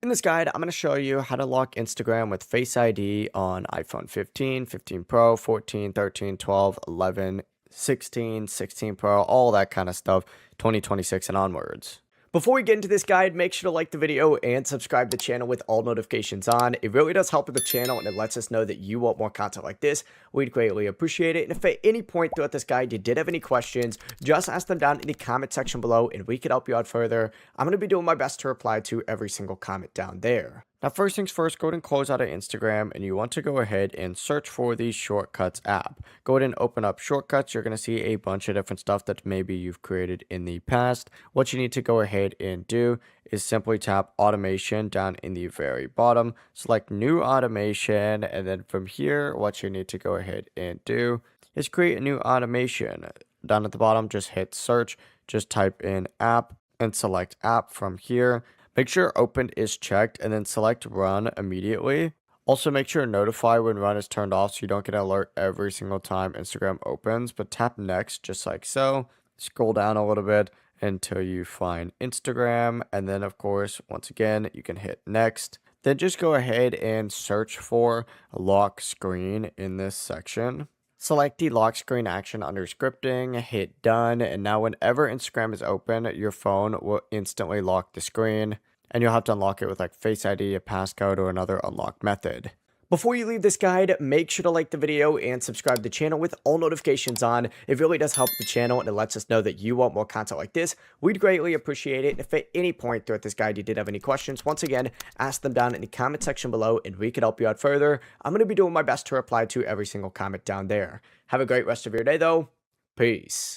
In this guide, I'm going to show you how to lock Instagram with Face ID on iPhone 15, 15 Pro, 14, 13, 12, 11, 16, 16 Pro, all that kind of stuff, 2026 and onwards. Before we get into this guide, make sure to like the video and subscribe to the channel with all notifications on. It really does help with the channel and it lets us know that you want more content like this. We'd greatly appreciate it. And if at any point throughout this guide you did have any questions, just ask them down in the comment section below and we could help you out further. I'm going to be doing my best to reply to every single comment down there. Now, first things first, go ahead and close out of Instagram and you want to go ahead and search for the Shortcuts app. Go ahead and open up Shortcuts. You're going to see a bunch of different stuff that maybe you've created in the past. What you need to go ahead and do is simply tap Automation down in the very bottom. Select New Automation, and then from here, what you need to go ahead and do is create a new automation. Down at the bottom, just hit Search, just type in App and select App from here. Make sure Opened is checked and then select Run immediately. Also, make sure Notify when Run is turned off so you don't get an alert every single time Instagram opens, but tap Next just like so. Scroll down a little bit until you find Instagram, and then of course, once again, you can hit Next. Then just go ahead and search for Lock Screen in this section. Select the lock screen action under scripting, hit done, and now whenever Instagram is open, your phone will instantly lock the screen, and you'll have to unlock it with like Face ID, a passcode, or another unlock method. Before you leave this guide, make sure to like the video and subscribe to the channel with all notifications on. It really does help the channel and it lets us know that you want more content like this. We'd greatly appreciate it. And if at any point throughout this guide you did have any questions, once again, ask them down in the comment section below and we could help you out further. I'm going to be doing my best to reply to every single comment down there. Have a great rest of your day though. Peace.